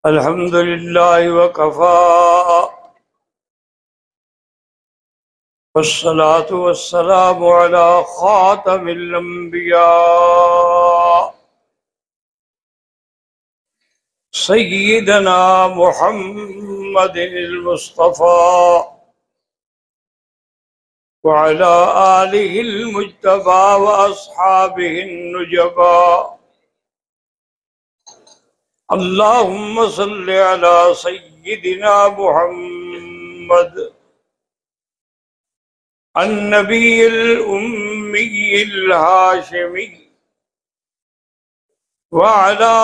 الحمد لله وكفى والصلاة والسلام على خاتم الأنبياء سيدنا محمد المصطفى وعلى آله المجتبى وأصحابه النجبى. اللهم صل على سيدنا محمد النبي الأمي الهاشمي وعلى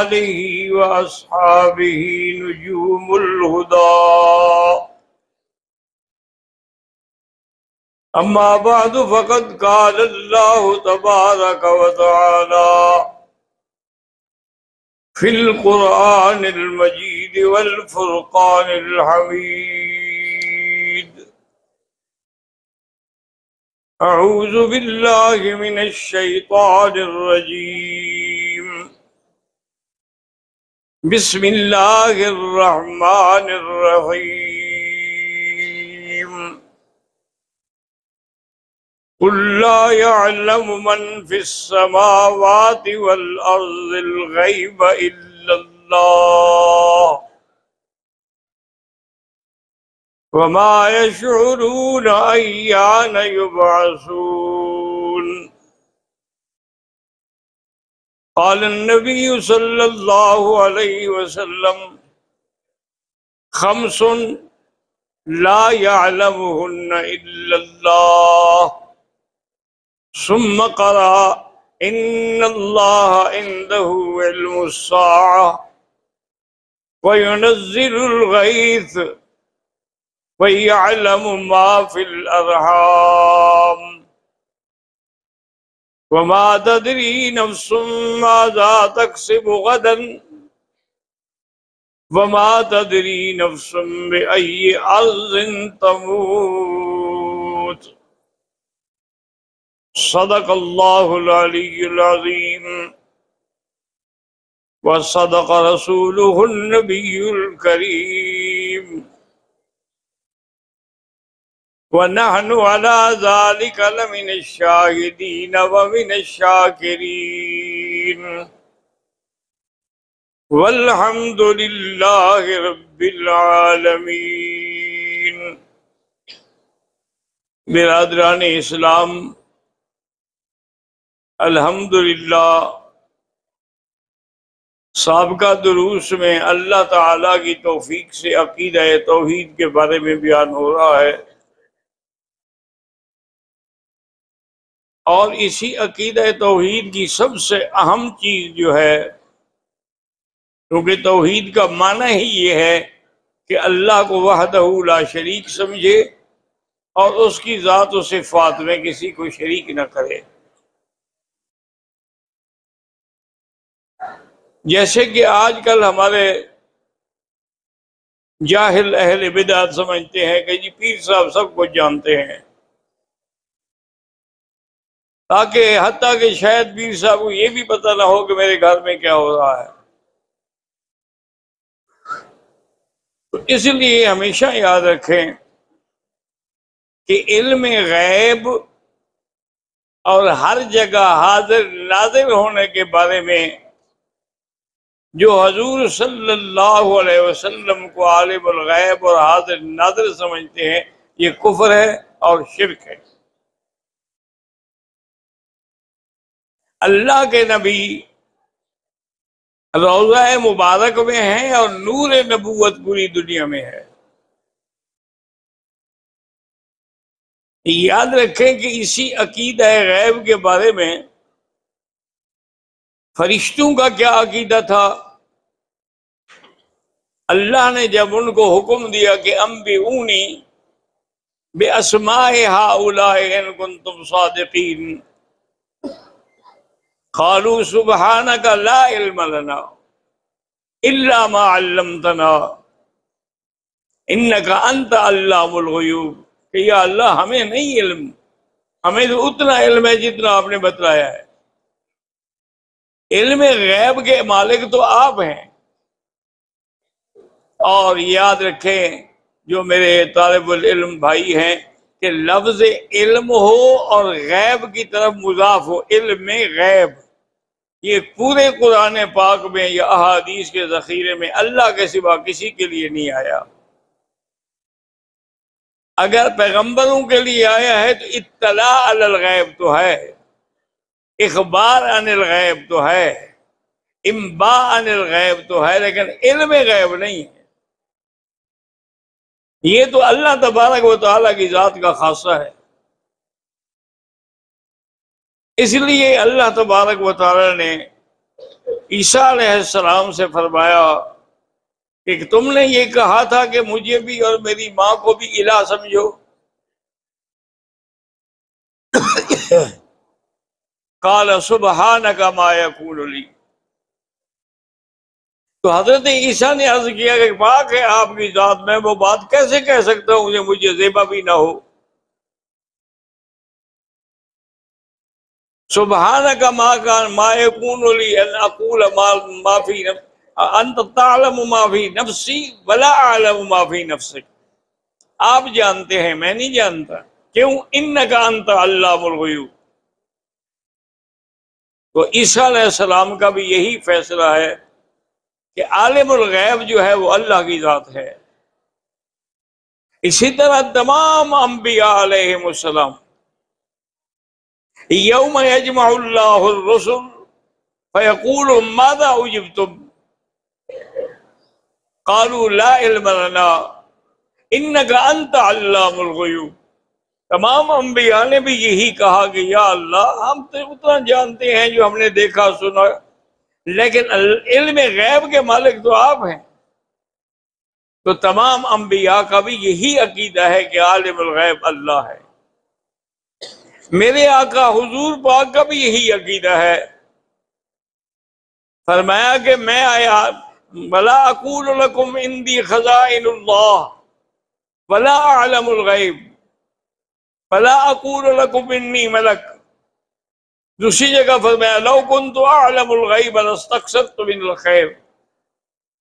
آله وأصحابه نجوم الهدى. أما بعد فقد قال الله تبارك وتعالى في القرآن المجيد والفرقان الحميد: أعوذ بالله من الشيطان الرجيم. بسم الله الرحمن الرحيم. قل لا يعلم من في السماوات والأرض الغيب إلا الله وما يشعرون أيان يبعثون. قال النبي صلى الله عليه وسلم: خمس لا يعلمهن إلا الله. ثم قرأ: إن الله عنده علم الساعة وينزل الغيث ويعلم ما في الأرحام وما تدري نفس ماذا تكسب غدا وما تدري نفس بأي أرض تموت. صدق الله العلي العظيم وصدق رسوله النبي الكريم ونحن على ذلك لمن الشاهدين ومن الشاكرين والحمد لله رب العالمين. برادران اسلام، الحمدللہ سابقہ دروس میں اللہ تعالیٰ کی توفیق سے عقیدہ توحید کے بارے میں بیان ہو رہا ہے، اور اسی عقیدہ توحید کی سب سے اہم چیز جو ہے، کیونکہ توحید کا معنی ہی یہ ہے کہ اللہ کو وحدہ لا شریک سمجھے اور اس کی ذات و صفات میں کسی کو شریک نہ کرے. جیسے کہ آج کل ہمارے جاہل اہل بدعت سمجھتے ہیں کہ جی پیر صاحب سب کچھ جانتے ہیں، تاکہ حتیٰ کہ شاید پیر صاحب کو یہ بھی پتہ نہ ہو کہ میرے گھر میں کیا ہو رہا ہے. تو اس لیے ہمیشہ یاد رکھیں کہ علم غیب اور ہر جگہ حاضر ناظر ہونے کے بارے میں جو حضور صلی اللہ علیہ وسلم کو عالم الغیب اور حاضر ناظر سمجھتے ہیں، یہ کفر ہے اور شرک ہے. اللہ کے نبی روضہ مبارک میں ہیں اور نور نبوت پوری دنیا میں ہے. یاد رکھیں کہ اسی عقیدہ غیب کے بارے میں فرشتوں کا کیا عقیدہ تھا. اللہ نے جب ان کو حکم دیا کہ انبئونی باسماء ہؤلاء ان کنتم صادقین قالوا سبحانک لا علم لنا الا ما علمتنا انک انت علام الغیوب، کہ یا اللہ ہمیں نہیں علم، ہمیں تو اتنا علم ہے جتنا آپ نے بتلایا ہے. علم غیب کے مالک تو آپ ہیں، اور یاد رکھیں جو میرے طالب العلم بھائی ہیں کہ لفظ علم ہو اور غیب کی طرف مضاف ہو، علم غیب، یہ پورے قرآن پاک میں یا احادیث کے ذخیرے میں اللہ کے سوا کسی کے لیے نہیں آیا۔ اگر پیغمبروں کے لیے آیا ہے تو اطلاع علی الغیب تو ہے، اخبار عن الغیب تو ہے، انباء عن الغیب تو ہے، لیکن علم غیب نہیں ہے۔ یہ تو اللہ تبارک و تعالیٰ کی ذات کا خاصہ ہے۔ اس لیے اللہ تبارک و تعالیٰ نے عیسیٰ علیہ السلام سے فرمایا کہ تم نے یہ کہا تھا کہ مجھے بھی اور میری ماں کو بھی الہ سمجھو، قال سبحانک ما یکون لی، تو حضرت عیسیٰ نے عرض کیا کہ پاک ہے آپ کی ذات، میں وہ بات کیسے کہہ سکتا ہوں کہ مجھے زیبا بھی نہ ہو۔ سبحانک ما یکون لی ان اقول ما فی انت تعلم ما فی نفسی ولا اعلم ما فی نفسک، آپ جانتے ہیں میں نہیں جانتا، کیوں؟ انک انت علام الغیوب۔ تو عیسیٰ علیہ السلام کا بھی یہی فیصلہ ہے کہ عالم الغیب جو ہے وہ اللہ کی ذات ہے۔ اسی طرح تمام انبیاء علیہم السلام، یوم یجمع اللہ الرسل فیقول ماذا اجبتم قالوا لا علم لنا انک انت علام الغیوب۔ تمام انبیاء نے بھی یہی کہا کہ یا اللہ ہم تو اتنا جانتے ہیں جو ہم نے دیکھا سنا، لیکن علم غیب کے مالک تو آپ ہیں۔ تو تمام انبیاء کا بھی یہی عقیدہ ہے کہ عالم الغیب اللہ ہے۔ میرے آقا حضور پاک کا بھی یہی عقیدہ ہے، فرمایا کہ میں آیا ولا اقول لکم عندی خزائن اللہ ولا اعلم الغیب ولا اقول لکم انی ملک۔ دوسری جگہ فرمایا لو کنت اعلم الغیب لاستکثرت من الخیر،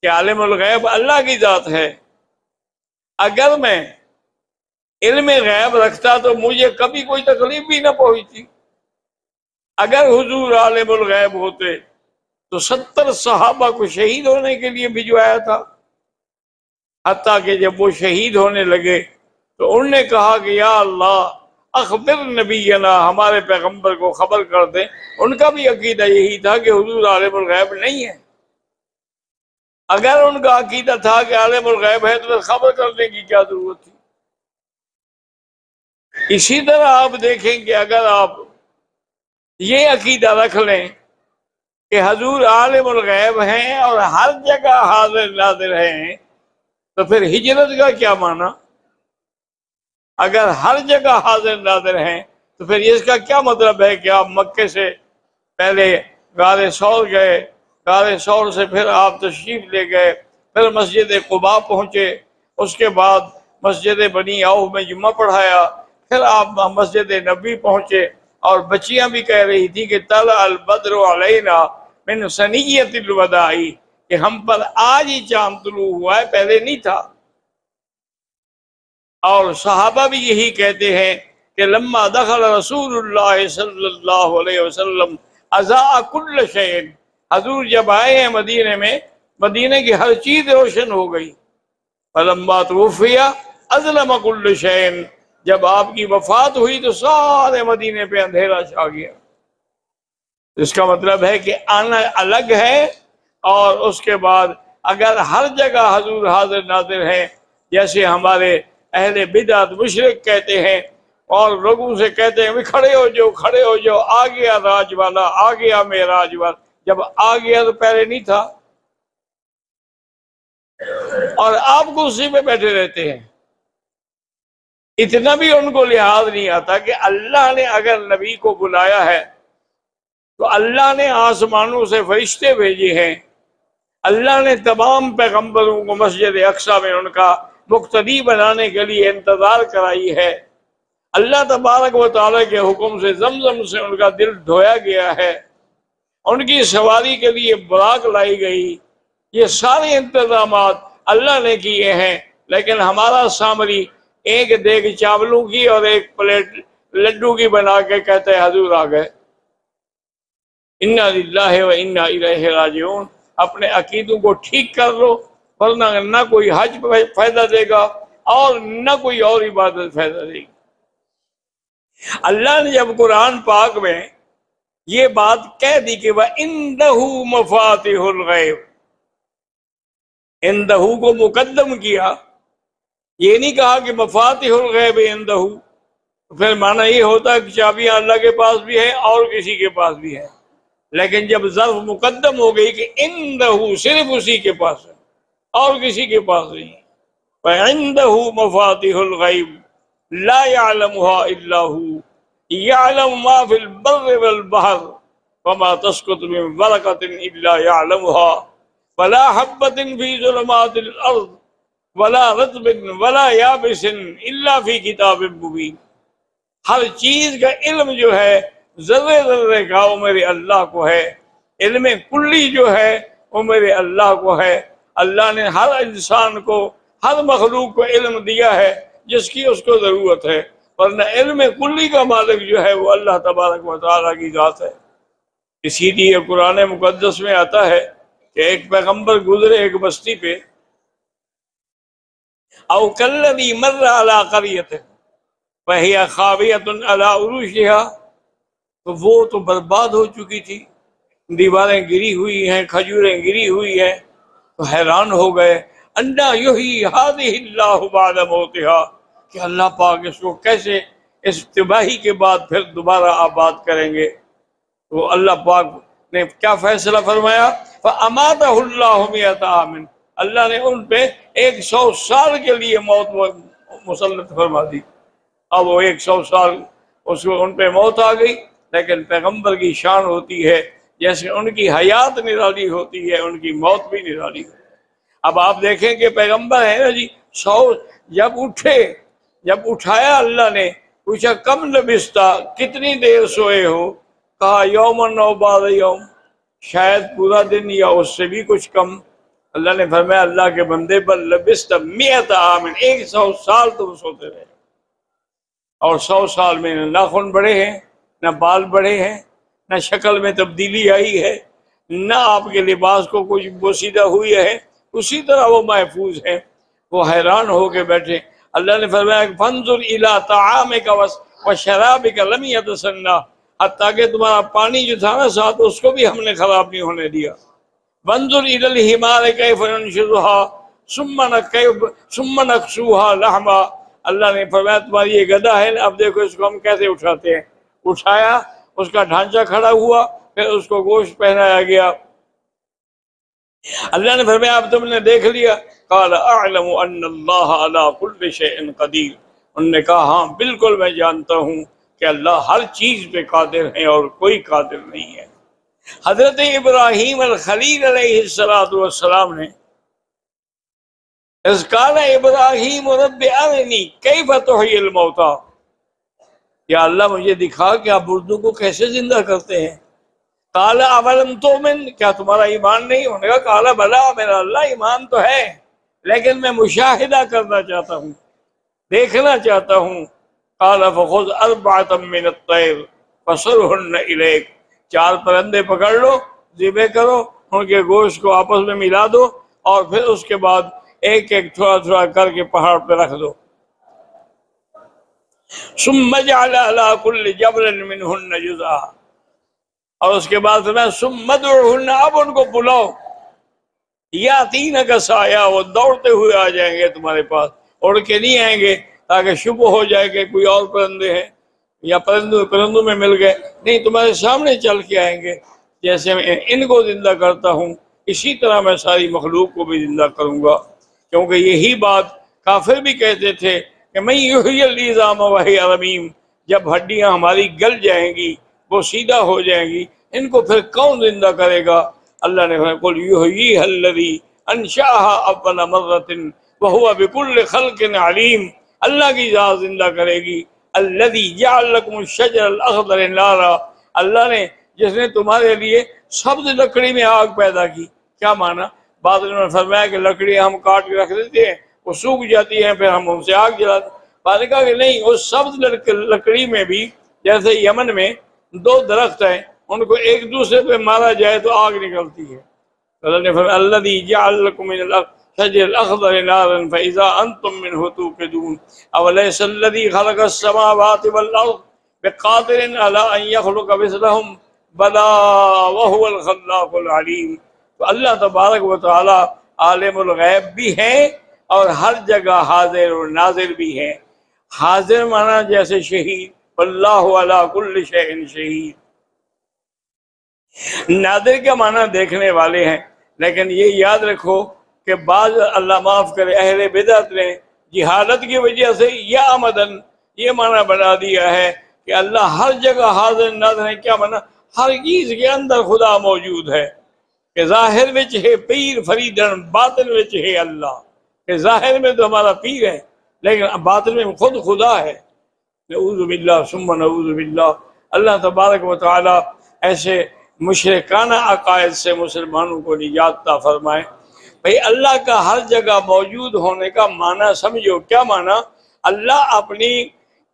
کہ عالم الغیب اللہ کی ذات ہے، اگر میں علم غیب رکھتا تو مجھے کبھی کوئی تکلیف بھی نہ پہنچتی۔ اگر حضور عالم الغیب ہوتے تو 70 صحابہ کو شہید ہونے کے لیے بھجوایا تھا، حتیٰ کہ جب وہ شہید ہونے لگے تو انہوں نے کہا کہ یا اللہ اخبر نبینا، ہمارے پیغمبر کو خبر کر دیں۔ ان کا بھی عقیدہ یہی تھا کہ حضور عالم الغیب نہیں ہے۔ اگر ان کا عقیدہ تھا کہ عالم الغیب ہے تو پھر خبر کرنے کی کیا ضرورت تھی؟ اسی طرح آپ دیکھیں کہ اگر آپ یہ عقیدہ رکھ لیں کہ حضور عالم الغیب ہیں اور ہر جگہ حاضر ناظر ہیں، تو پھر ہجرت کا کیا معنی؟ اگر ہر جگہ حاضر ناظر ہیں تو پھر اس کا کیا مطلب ہے کہ آپ مکے سے پہلے غار ثور گئے، غار ثور سے پھر آپ تشریف لے گئے، پھر مسجد قباء پہنچے، اس کے بعد مسجد بنی عوف میں جمعہ پڑھایا، پھر آپ مسجد نبی پہنچے، اور بچیاں بھی کہہ رہی تھی کہ طلع البدر علینا من ثنیۃ الوداع، کہ ہم پر آج ہی چاند طلوع ہوا ہے، پہلے نہیں تھا۔ اور صحابہ بھی یہی کہتے ہیں کہ لما دخل رسول اللہ صلی اللہ علیہ وسلم اضاء کل شیء، حضور جب آئے ہیں مدینے میں، مدینے کی ہر چیز روشن ہو گئی۔ فلما توفی اظلم کل شیء، جب آپ کی وفات ہوئی تو سارے مدینے پہ اندھیرا چھا گیا۔ اس کا مطلب ہے کہ آنا الگ ہے، اور اس کے بعد اگر ہر جگہ حضور حاضر ناظر ہیں، جیسے ہمارے اہل بدعت مشرک کہتے ہیں اور لوگوں سے کہتے ہیں کھڑے ہو جاؤ کھڑے ہو جاؤ، آ گیا راج والا، آ گیا معراج والا، جب آ گیا تو پہلے نہیں تھا، اور آپ کرسی پہ بیٹھے رہتے ہیں۔ اتنا بھی ان کو لحاظ نہیں آتا کہ اللہ نے اگر نبی کو بلایا ہے تو اللہ نے آسمانوں سے فرشتے بھیجے ہیں، اللہ نے تمام پیغمبروں کو مسجد اقصی میں ان کا مقتدی بنانے کے لیے انتظار کرائی ہے، اللہ تبارک و تعالیٰ کے حکم سے زمزم سے ان کا دل دھویا گیا ہے، ان کی سواری کے لیے براق لائی گئی، یہ سارے انتظامات اللہ نے کیے ہیں، لیکن ہمارا سامری ایک دیگ چاولوں کی اور ایک پلیٹ لڈو کی بنا کے کہتے ہیں حضور آ گئے۔ انا للہ و انا الیہ راجعون۔ اپنے عقیدوں کو ٹھیک کر لو، ورنہ نہ کوئی حج فائدہ دے گا اور نہ کوئی اور عبادت فائدہ دے گی۔ اللہ نے جب قرآن پاک میں یہ بات کہہ دی کہ وَإِنْدَهُ مَفَاتِحُ الْغَيْبِ، اندہو کو مقدم کیا، یہ نہیں کہا کہ مفاتح الغیب اندہو، پھر معنی یہ ہوتا ہے کہ چابیاں اللہ کے پاس بھی ہے اور کسی کے پاس بھی ہے، لیکن جب ظرف مقدم ہو گئی کہ اندہو صرف اسی کے پاس ہے اور کسی کے پاس نہیں ہے، وَعِنْدَهُ مَفَاتِحُ الْغَيْبِ لَا يَعْلَمُهَا إِلَّا هُوَ يَعْلَمُ مَا فِي الْبَرِّ وَالْبَحْرِ وَمَا تَسْقُطُ مِنْ وَرَقَةٍ إِلَّا يَعْلَمُهَا وَلَا حَبَّةٍ فِي ظُلُمَاتِ الْأَرْضِ وَلَا رَطْبٍ وَلَا يَابِسٍ إِلَّا فِي كِتَابٍ مُبِينٍ۔ ہر چیز کا علم جو ہے ذرے ذرے کا وہ میرے اللہ کو ہے، علم کلی جو ہے وہ میرے اللہ کو ہے۔ اللہ نے ہر انسان کو، ہر مخلوق کو علم دیا ہے جس کی اس کو ضرورت ہے، ورنہ علم کلی کا مالک جو ہے وہ اللہ تبارک و تعالیٰ کی ذات ہے۔ اسی لیے قرآن مقدس میں آتا ہے کہ ایک پیغمبر گزرے ایک بستی پہ، او کلذی مر علی قریۃ وہی خاویۃ علی عروشہا، تو وہ تو برباد ہو چکی تھی، دیواریں گری ہوئی ہیں، کھجوریں گری ہوئی ہیں، تو حیران ہو گئے، انا یحیی ہذہ اللہ بعد موتہا، کہ اللہ پاک اس کو کیسے اس تباہی کے بعد پھر دوبارہ آباد کریں گے۔ تو اللہ پاک نے کیا فیصلہ فرمایا؟ فَأَمَاتَهُ اللَّهُ مِئَةَ عَامٍ، اللہ نے ان پہ 100 سال کے لیے موت مسلط فرما دی۔ اب وہ 100 سال اس کو ان پہ موت آ گئی، لیکن پیغمبر کی شان ہوتی ہے جیسے ان کی حیات نرالی ہوتی ہے ان کی موت بھی نرالی ہے۔ اب آپ دیکھیں کہ پیغمبر ہے نا جی، 100 جب اٹھے، جب اٹھایا اللہ نے، پوچھا کم لبستا، کتنی دیر سوئے ہو؟ کہا یومن او بعض یوم، شاید پورا دن یا اس سے بھی کچھ کم۔ اللہ نے فرمایا اللہ کے بندے بل لبست 100 عام، 100 سال تم سوتے رہے، اور 100 سال میں نہ ناخن بڑھے ہیں، نہ بال بڑھے ہیں، نہ شکل میں تبدیلی آئی ہے، نہ آپ کے لباس کو کچھ بوسیدہ ہوئی ہے، اسی طرح وہ محفوظ ہیں۔ وہ حیران ہو کے بیٹھے۔ اللہ نے فرمایا فانظر الی طعامک وشرابک لم یتسنہ، حتیٰ کہ تمہارا پانی جو تھا نا ساتھ اس کو بھی ہم نے خراب نہیں ہونے دیا۔ وانظر الی الحمار کیف ننشزها ثم نکسوها لحما، اللہ نے فرمایا تمہاری یہ گدھا ہے نا، اب دیکھو اس کو ہم کیسے اٹھاتے ہیں۔ اٹھایا، اس کا ڈھانچہ کھڑا ہوا، پھر اس کو گوشت پہنایا گیا۔ اللہ نے فرمایا اب تم نے دیکھ لیا؟ قال اعلم ان اللہ علی کل شیء قدیر، انہوں نے کہا ہاں بالکل میں جانتا ہوں کہ اللہ ہر چیز پہ قادر ہے اور کوئی قادر نہیں ہے۔ حضرت ابراہیم الخلیل علیہ السلام نے اذ قال ابراہیم رب ارنی کیف تحیی الموتى، یا اللہ مجھے دکھا کہ آپ مردوں کو کیسے زندہ کرتے ہیں۔ قال اولم تؤمن، کیا تمہارا ایمان نہیں؟ انہوں نے کہا قال بلا، میرا اللہ ایمان تو ہے، لیکن میں مشاہدہ کرنا چاہتا ہوں، دیکھنا چاہتا ہوں۔ قال فخذ 4 من الطیر فصرهن الیک، 4 پرندے پکڑ لو، ذبح کرو، ان کے گوشت کو آپس میں ملا دو، اور پھر اس کے بعد ایک ایک تھوڑا تھوڑا کر کے پہاڑ پہ رکھ دو۔ ثم اجعل على كل جبل منهن جزءا، اور اس کے بعد میں ثم ادعوهن، اب ان کو بلاؤ، یاتینک سایہ، وہ دوڑتے ہوئے آ جائیں گے تمہارے پاس، اڑ کے نہیں آئیں گے تاکہ شبہ ہو جائے کہ کوئی اور پرندے ہیں یا پرندوں میں مل گئے، نہیں تمہارے سامنے چل کے آئیں گے۔ جیسے میں ان کو زندہ کرتا ہوں اسی طرح میں ساری مخلوق کو بھی زندہ کروں گا، کیونکہ یہی بات کافر بھی کہتے تھے کہ میں یحیی العظام وہی رمیم، جب ہڈیاں ہماری گل جائیں گی، وہ سیدھا ہو جائیں گی، ان کو پھر کون زندہ کرے گا؟ اللہ نے فرمایا قل یحییھا الذی انشأھا اول مرۃ وہو بکل خلق علیم، اللہ کی ذات زندہ کرے گی۔ الذی جعل لکم الشجر الاخضر نارا، اللہ نے جس نے تمہارے لیے سبز لکڑی میں آگ پیدا کی۔ کیا معنی؟ بعض نے فرمایا کہ لکڑی ہم کاٹ کے رکھ دیتے ہیں، وہ سوکھ جاتی ہیں، پھر ہم ان سے آگ جلاتے ہیں۔ بعد نے کہا کہ نہیں، اس سبز لکڑی میں بھی جیسے یمن میں دو درخت ہیں، ان کو ایک دوسرے پہ مارا جائے تو آگ نکلتی ہے۔ اللہ نے فرمایا الذی جعل لکم من الشجر الاخضر نارا فاذا انتم منه توقدون اولیس الذی خلق السماوات والارض بقادر علی ان یخلق مثلهم بلا وهو الخلاق العلیم۔ تو اللہ تبارک و تعالی عالم الغیب بھی ہیں اور ہر جگہ حاضر اور ناظر بھی ہیں۔ حاضر مانا جیسے شہید، واللہ علی کل شیء شہید۔ ناظر کا معنی دیکھنے والے ہیں، لیکن یہ یاد رکھو کہ بعض اللہ معاف کرے اہل بدعت نے جہالت کی وجہ سے یا آمدن یہ معنی بنا دیا ہے کہ اللہ ہر جگہ حاضر ناظر ہے۔ کیا معنی؟ ہر چیز کے اندر خدا موجود ہے، کہ ظاہر میں ہے پیر فریدن، باطن میں ہے اللہ، کہ ظاہر میں تو ہمارا پیر ہے لیکن باطن میں خود خدا ہے۔ نعوذ باللہ ثم نعوذ باللہ۔ اللہ تبارک و تعالی ایسے مشرکانہ عقائد سے مسلمانوں کو نجات عطا فرمائے۔ بھئی اللہ کا ہر جگہ موجود ہونے کا معنی سمجھو۔ کیا معنی؟ اللہ اپنی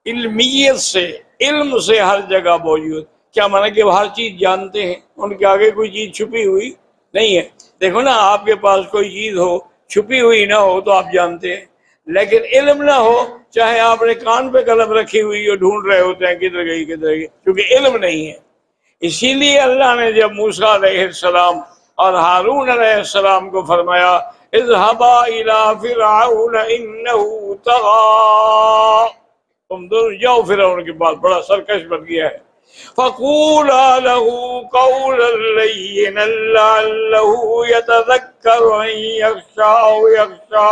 علمیت سے، علم سے ہر جگہ موجود۔ کیا معنی؟ کہ وہ ہر چیز جانتے ہیں، ان کے آگے کوئی چیز چھپی ہوئی نہیں ہے۔ دیکھو نا، آپ کے پاس کوئی چیز ہو چھپی ہوئی نہ ہو تو آپ جانتے ہیں، لیکن علم نہ ہو، چاہے آپ نے کان پہ قلم رکھی ہوئی ہو، ڈھونڈ رہے ہوتے ہیں کدھر گئی کدھر گئی، کیونکہ علم نہیں ہے۔ اسی لیے اللہ نے جب موسیٰ علیہ السلام اور ہارون علیہ السلام کو فرمایا اذهبا الى فرعون انه طغى، تم دونوں جاؤ فرعون کے پاس، بڑا سرکش بن گیا ہے، فقولا له قولا لینا لعله يتذكر ان يخشى او يخشى،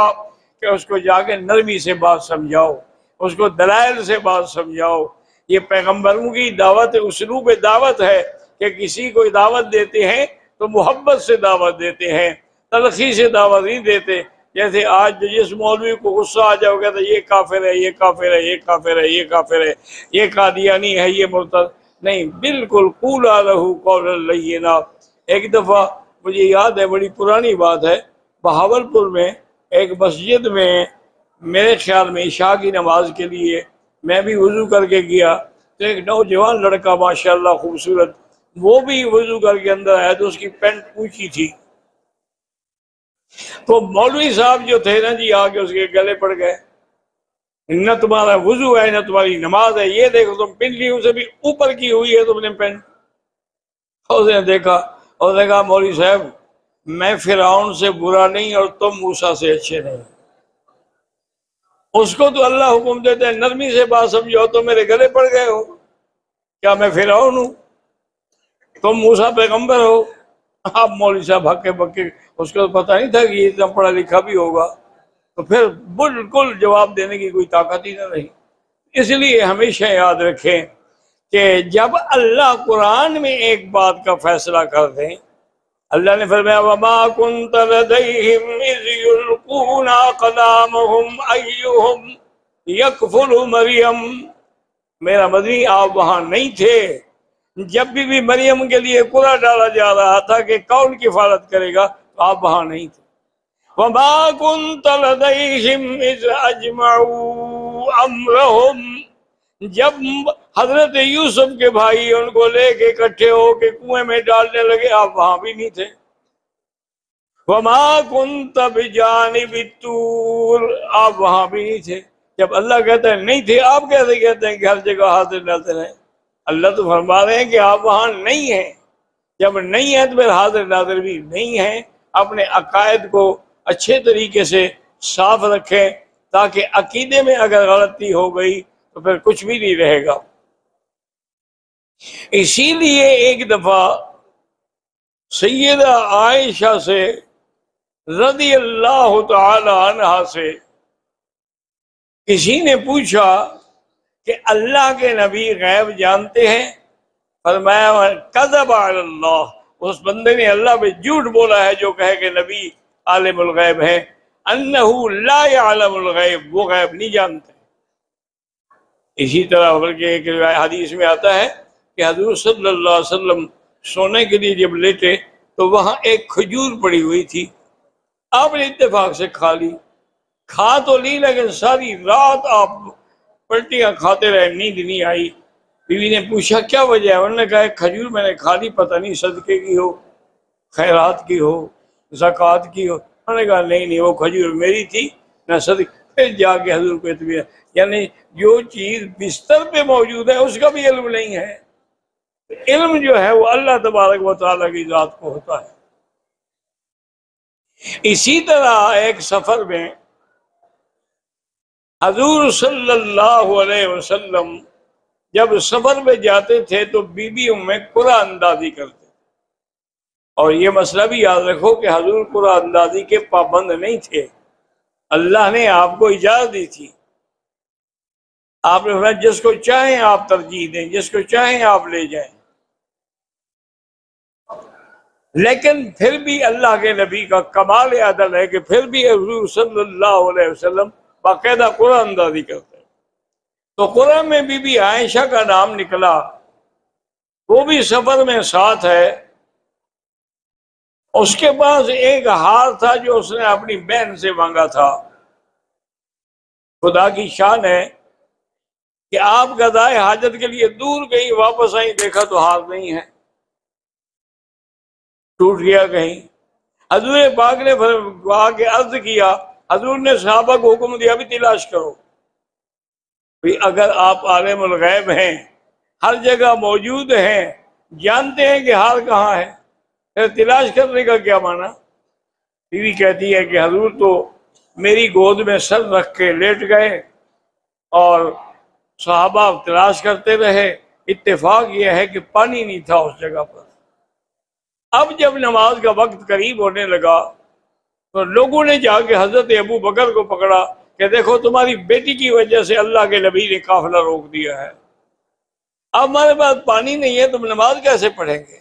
کہ اس کو جا کے نرمی سے بات سمجھاؤ، اس کو دلائل سے بات سمجھاؤ۔ یہ پیغمبروں کی دعوت، اسلوب دعوت ہے کہ کسی کو دعوت دیتے ہیں تو محبت سے دعوت دیتے ہیں، تلخی سے دعوت نہیں دیتے۔ جیسے آج جس مولوی کو غصہ آ جاؤ گا تو یہ کافر ہے، یہ کافر ہے، یہ کافر ہے، یہ کافر ہے، یہ قادیانی ہے، یہ مرتد، نہیں، بالکل قولا لہ قولا لینا۔ ایک دفعہ مجھے یاد ہے، بڑی پرانی بات ہے، بہاولپور میں ایک مسجد میں میرے خیال میں عشاء کی نماز کے لیے میں بھی وضو کر کے گیا تو ایک نوجوان لڑکا ماشاءاللہ خوبصورت، وہ بھی وضو کر کے اندر آیا تو اس کی پینٹ اونچی تھی، تو مولوی صاحب جو تھے نا جی آگے اس کے گلے پڑ گئے، نہ تمہارا وضو ہے نہ تمہاری نماز ہے، یہ دیکھو تم پنڈلیوں سے بھی اوپر کی ہوئی ہے تم نے پینٹ۔ اس نے دیکھا اور نے کہا مولوی صاحب میں فرعون سے برا نہیں اور تم موسیٰ سے اچھے نہیں، اس کو تو اللہ حکم دیتے ہیں نرمی سے بات سمجھو، تو میرے گلے پڑ گئے ہو، کیا میں فرعون ہوں؟ تم موسیٰ پیغمبر ہو۔ آپ مولوی صاحب ہکے بکے، اس کو پتہ نہیں تھا کہ یہ اتنا پڑھا لکھا بھی ہوگا، تو پھر بالکل جواب دینے کی کوئی طاقت ہی نہ رہی۔ اس لیے ہمیشہ یاد رکھیں کہ جب اللہ قرآن میں ایک بات کا فیصلہ کر دیں، اللہ نے فرمایا وَمَا كُنْتَ لَدَيْهِمْ إِذْ يُلْقُونَ أَقْلَامَهُمْ أَيُّهُمْ يَكْفُلُ مریم، میرا مدنی آپ وہاں نہیں تھے جب بھی مریم کے لیے قرعہ ڈالا جا رہا تھا کہ کون کفالت کرے گا، تو آپ وہاں نہیں تھے۔ وَمَا كُنْتَ لَدَيْهِمْ إِذْ أَجْمَعُوا أَمْرَهُمْ، جب حضرت یوسف کے بھائی ان کو لے کے اکٹھے ہو کے کنویں میں ڈالنے لگے، آپ وہاں بھی نہیں تھے۔ وَمَا كُنْتَ بِجَانِبِ الطُّورِ، آپ وہاں بھی نہیں تھے۔ جب اللہ کہتا ہے نہیں تھے، آپ کیسے کہتے ہیں کہ ہر جگہ حاضر ناظر ہیں؟ اللہ تو فرما رہے ہیں کہ آپ وہاں نہیں ہیں، جب نہیں ہیں تو پھر حاضر ناظر بھی نہیں ہیں۔ اپنے عقائد کو اچھے طریقے سے صاف رکھیں تاکہ عقیدے میں اگر غلطی ہو گئی تو پھر کچھ بھی نہیں رہے گا۔ اسی لیے ایک دفعہ سیدہ عائشہ سے رضی اللہ تعالی عنہا سے کسی نے پوچھا کہ اللہ کے نبی غیب جانتے ہیں؟ فرمایا کذب علی اللہ، اس بندے نے اللہ پہ جھوٹ بولا ہے جو کہے کہ نبی عالم الغیب ہے۔ انہ لا یعلم الغیب، وہ غیب نہیں جانتے۔ اسی طرح بلکہ ایک حدیث میں آتا ہے کہ حضور صلی اللہ علیہ وسلم سونے کے لیے جب لیٹے تو وہاں ایک کھجور پڑی ہوئی تھی، آپ نے اتفاق سے کھا لی، کھا تو لی لیکن ساری رات آپ پلٹیاں کھاتے رہے، نیند نہیں آئی۔ بیوی نے پوچھا کیا وجہ ہے؟ انہوں نے کہا کھجور میں نے کھا لی، پتہ نہیں صدقے کی ہو، خیرات کی ہو، زکوٰۃ کی ہو۔ انہوں نے کہا نہیں وہ کھجور میری تھی، نہ صدقے۔ پھر جا کے حضور کو اطمینان، یعنی جو چیز بستر پہ موجود ہے اس کا بھی علم نہیں ہے۔ علم جو ہے وہ اللہ تبارک و تعالیٰ کی ذات کو ہوتا ہے۔ اسی طرح ایک سفر میں حضور صلی اللہ علیہ وسلم جب سفر میں جاتے تھے تو بیویوں میں قرآن اندازی کرتے، اور یہ مسئلہ بھی یاد رکھو کہ حضور قرآن اندازی کے پابند نہیں تھے، اللہ نے آپ کو اجازت دی تھی۔ آپ نے فرمایا جس کو چاہیں آپ ترجیح دیں، جس کو چاہیں آپ لے جائیں، لیکن پھر بھی اللہ کے نبی کا کمال عدل ہے کہ پھر بھی حضور صلی اللہ علیہ وسلم باقاعدہ قرآن اندازی کرتے ہیں۔ تو قرآن میں بی بی عائشہ کا نام نکلا، وہ بھی سفر میں ساتھ ہے۔ اس کے پاس ایک ہار تھا جو اس نے اپنی بہن سے مانگا تھا۔ خدا کی شان ہے کہ آپ قضائے حاجت کے لیے دور گئی، واپس آئی، دیکھا تو ہار نہیں ہے، ٹوٹ گیا کہیں۔ حضور پاک نے آ کے عرض کیا، حضور نے صحابہ کو حکم دیا بھی تلاش کرو، اگر آپ عالم الغیب ہیں، ہر جگہ موجود ہیں، جانتے ہیں کہ ہار کہاں ہے، پھر تلاش کرنے کا کیا معنی؟ بیوی کہتی ہے کہ حضور تو میری گود میں سر رکھ کے لیٹ گئے اور صحابہ تلاش کرتے رہے، اتفاق یہ ہے کہ پانی نہیں تھا اس جگہ پر۔ اب جب نماز کا وقت قریب ہونے لگا تو لوگوں نے جا کے حضرت ابو بکر کو پکڑا کہ دیکھو تمہاری بیٹی کی وجہ سے اللہ کے نبی نے قافلہ روک دیا ہے، اب ہمارے پاس پانی نہیں ہے، تم نماز کیسے پڑھیں گے؟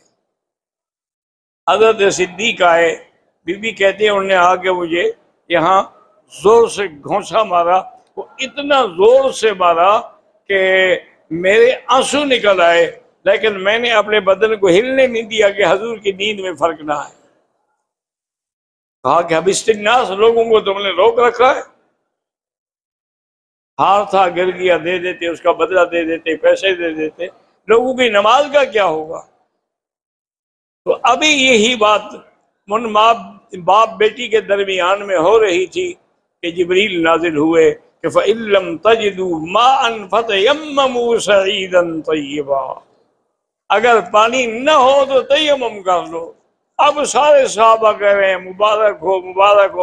حضرت صدیق آئے، بی بی کہتی ہیں انہوں نے آ کے مجھے یہاں زور سے گھونسا مارا، وہ اتنا زور سے مارا کہ میرے آنسو نکل آئے، لیکن میں نے اپنے بدن کو ہلنے نہیں دیا کہ حضور کی نیند میں فرق نہ آئے۔ کہا کہ اب استغناس لوگوں کو تم نے روک رکھا ہے، ہار تھا گر گیا، دے دیتے، اس کا بدلہ دے دیتے، پیسے دے دیتے، لوگوں کی نماز کا کیا ہوگا؟ تو ابھی یہی بات باپ بیٹی کے درمیان میں ہو رہی تھی کہ جبریل نازل ہوئے کہ فَإِن لَّمْ تَجِدُوا مَاءً فَتَيَمَّمُوا صَعِيدًا طَيِّبًا، اگر پانی نہ ہو تو تیمم کر لو۔ اب سارے صحابہ کہہ رہے ہیں مبارک ہو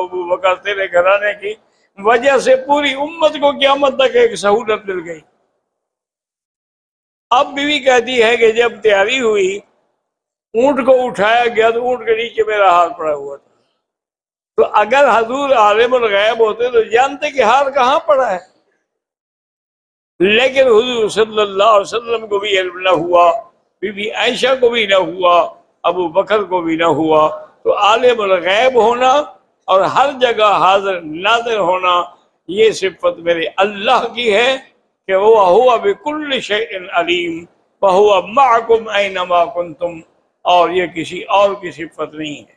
ابو بکر، تیرے گھرانے کی وجہ سے پوری امت کو قیامت تک ایک سہولت مل گئی۔ اب بیوی کہتی ہے کہ جب تیاری ہوئی، اونٹ کو اٹھایا گیا تو اونٹ کے نیچے میرا ہار پڑا ہوا تھا، تو اگر حضور عالم الغیب ہوتے تو جانتے کہ ہار کہاں پڑا ہے، لیکن حضور صلی اللہ علیہ وسلم کو بھی علم نہ ہوا، بی بی عائشہ کو بھی نہ ہوا، ابو بکر کو بھی نہ ہوا۔ تو عالم الغیب ہونا اور ہر جگہ حاضر ناظر ہونا، یہ صفت میرے اللہ کی ہے کہ وَهُوَ بِكُلِّ شَيْءٍ عَلِيمٌ وَهُوَ مَعَكُمْ أَيْنَمَا كُنْتُمْ، اور یہ کسی اور کی صفت نہیں ہے۔